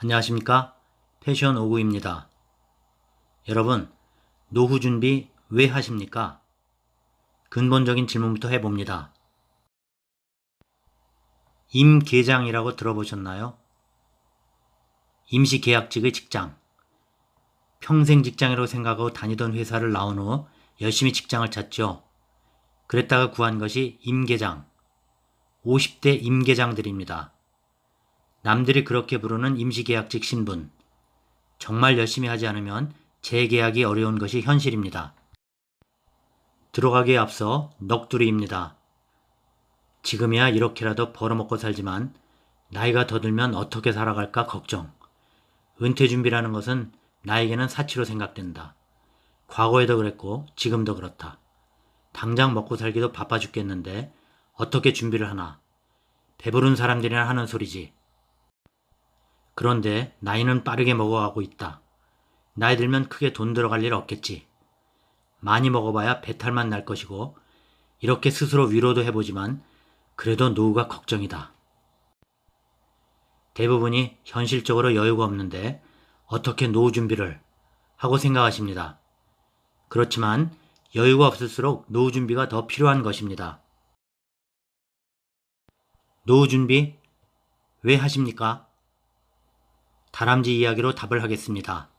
안녕하십니까? 패션 오구입니다. 여러분, 노후 준비 왜 하십니까? 근본적인 질문부터 해봅니다. 임계장이라고 들어보셨나요? 임시계약직의 직장. 평생 직장이라고 생각하고 다니던 회사를 나온 후 열심히 직장을 찾죠. 그랬다가 구한 것이 임계장. 50대 임계장들입니다. 남들이 그렇게 부르는 임시계약직 신분. 정말 열심히 하지 않으면 재계약이 어려운 것이 현실입니다. 들어가기에 앞서 넋두리입니다. 지금이야 이렇게라도 벌어먹고 살지만 나이가 더 들면 어떻게 살아갈까 걱정. 은퇴 준비라는 것은 나에게는 사치로 생각된다. 과거에도 그랬고 지금도 그렇다. 당장 먹고 살기도 바빠 죽겠는데 어떻게 준비를 하나. 배부른 사람들이나 하는 소리지. 그런데 나이는 빠르게 먹어가고 있다. 나이 들면 크게 돈 들어갈 일 없겠지. 많이 먹어봐야 배탈만 날 것이고 이렇게 스스로 위로도 해보지만 그래도 노후가 걱정이다. 대부분이 현실적으로 여유가 없는데 어떻게 노후 준비를 하고 생각하십니다. 그렇지만 여유가 없을수록 노후 준비가 더 필요한 것입니다. 노후 준비 왜 하십니까? 다람쥐 이야기로 답을 하겠습니다.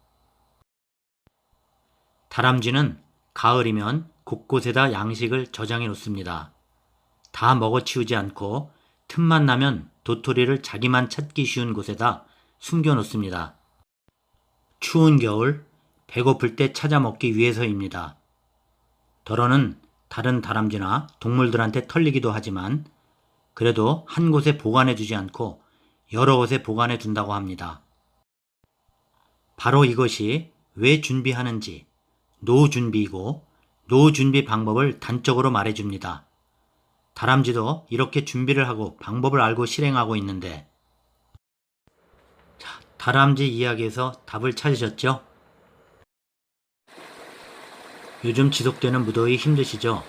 다람쥐는 가을이면 곳곳에다 양식을 저장해 놓습니다. 다 먹어치우지 않고 틈만 나면 도토리를 자기만 찾기 쉬운 곳에다 숨겨 놓습니다. 추운 겨울 배고플 때 찾아 먹기 위해서입니다. 더러는 다른 다람쥐나 동물들한테 털리기도 하지만 그래도 한 곳에 보관해 주지 않고 여러 곳에 보관해 둔다고 합니다. 바로 이것이 왜 준비하는지 노후 준비이고 노후 준비 방법을 단적으로 말해줍니다. 다람쥐도 이렇게 준비를 하고 방법을 알고 실행하고 있는데 다람쥐 이야기에서 답을 찾으셨죠? 요즘 지속되는 무더위 힘드시죠?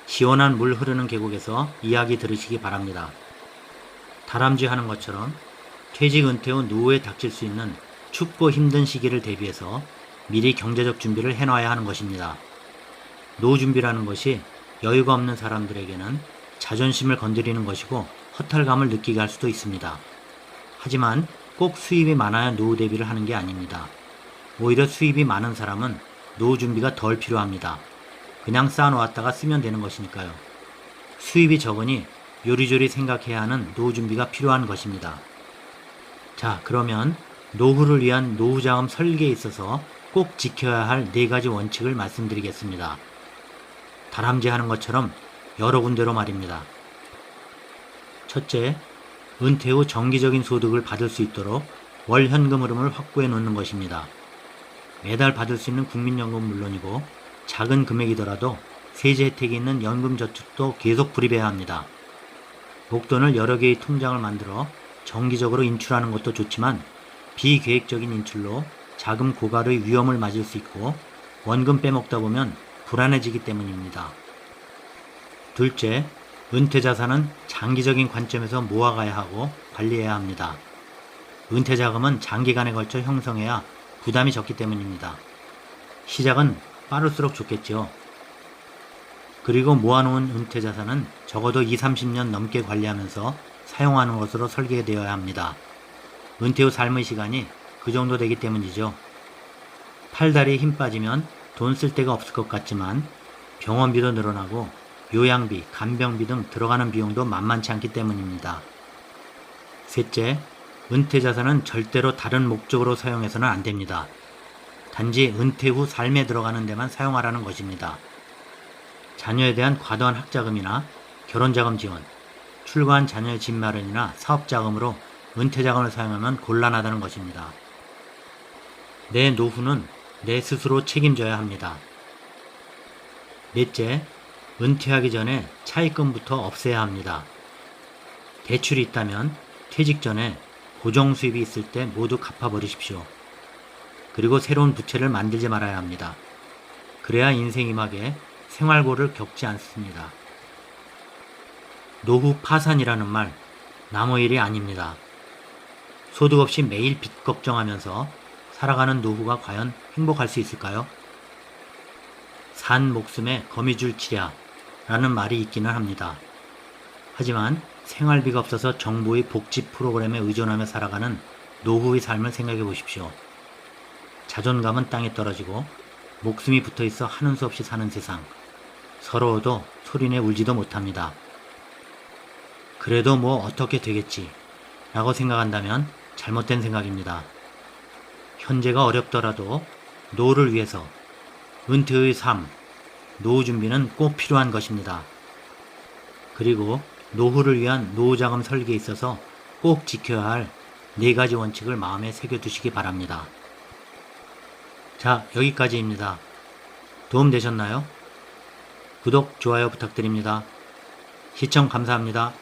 시원한 물 흐르는 계곡에서 이야기 들으시기 바랍니다. 다람쥐 하는 것처럼 퇴직 은퇴 후 노후에 닥칠 수 있는 춥고 힘든 시기를 대비해서 미리 경제적 준비를 해놔야 하는 것입니다. 노후 준비라는 것이 여유가 없는 사람들에게는 자존심을 건드리는 것이고 허탈감을 느끼게 할 수도 있습니다. 하지만 꼭 수입이 많아야 노후 대비를 하는 게 아닙니다. 오히려 수입이 많은 사람은 노후 준비가 덜 필요합니다. 그냥 쌓아놓았다가 쓰면 되는 것이니까요. 수입이 적으니 요리조리 생각해야 하는 노후 준비가 필요한 것입니다. 자, 그러면 노후를 위한 노후자금 설계에 있어서 꼭 지켜야 할 4가지 원칙을 말씀드리겠습니다. 다람쥐 하는 것처럼 여러 군데로 말입니다. 첫째, 은퇴 후 정기적인 소득을 받을 수 있도록 월 현금 흐름을 확보해 놓는 것입니다. 매달 받을 수 있는 국민연금은 물론이고 작은 금액이더라도 세제 혜택이 있는 연금저축도 계속 불입해야 합니다. 목돈을 여러 개의 통장을 만들어 정기적으로 인출하는 것도 좋지만 비계획적인 인출로 자금 고갈의 위험을 맞을 수 있고 원금 빼먹다 보면 불안해지기 때문입니다. 둘째, 은퇴자산은 장기적인 관점에서 모아가야 하고 관리해야 합니다. 은퇴자금은 장기간에 걸쳐 형성해야 부담이 적기 때문입니다. 시작은 빠를수록 좋겠죠. 그리고 모아놓은 은퇴자산은 적어도 20-30년 넘게 관리하면서 사용하는 것으로 설계되어야 합니다. 은퇴 후 삶의 시간이 그 정도 되기 때문이죠. 팔다리에 힘 빠지면 돈 쓸 데가 없을 것 같지만 병원비도 늘어나고 요양비, 간병비 등 들어가는 비용도 만만치 않기 때문입니다. 셋째, 은퇴자산은 절대로 다른 목적으로 사용해서는 안 됩니다. 단지 은퇴 후 삶에 들어가는 데만 사용하라는 것입니다. 자녀에 대한 과도한 학자금이나 결혼자금 지원, 출가한 자녀의 집 마련이나 사업자금으로 은퇴자금을 사용하면 곤란하다는 것입니다. 내 노후는 내 스스로 책임져야 합니다. 넷째, 은퇴하기 전에 차입금부터 없애야 합니다. 대출이 있다면 퇴직 전에 고정 수입이 있을 때 모두 갚아버리십시오. 그리고 새로운 부채를 만들지 말아야 합니다. 그래야 인생임하게 생활고를 겪지 않습니다. 노후 파산이라는 말, 남의 일이 아닙니다. 소득 없이 매일 빚 걱정하면서 살아가는 노후가 과연 행복할 수 있을까요? 산 목숨에 거미줄 치랴라는 말이 있기는 합니다. 하지만 생활비가 없어서 정부의 복지 프로그램에 의존하며 살아가는 노후의 삶을 생각해 보십시오. 자존감은 땅에 떨어지고 목숨이 붙어있어 하는 수 없이 사는 세상. 서러워도 소리내 울지도 못합니다. 그래도 뭐 어떻게 되겠지 라고 생각한다면 잘못된 생각입니다. 현재가 어렵더라도 노후를 위해서 은퇴의 삶, 노후 준비는 꼭 필요한 것입니다. 그리고 노후를 위한 노후자금 설계에 있어서 꼭 지켜야 할 4가지 원칙을 마음에 새겨두시기 바랍니다. 자, 여기까지입니다. 도움 되셨나요? 구독, 좋아요 부탁드립니다. 시청 감사합니다.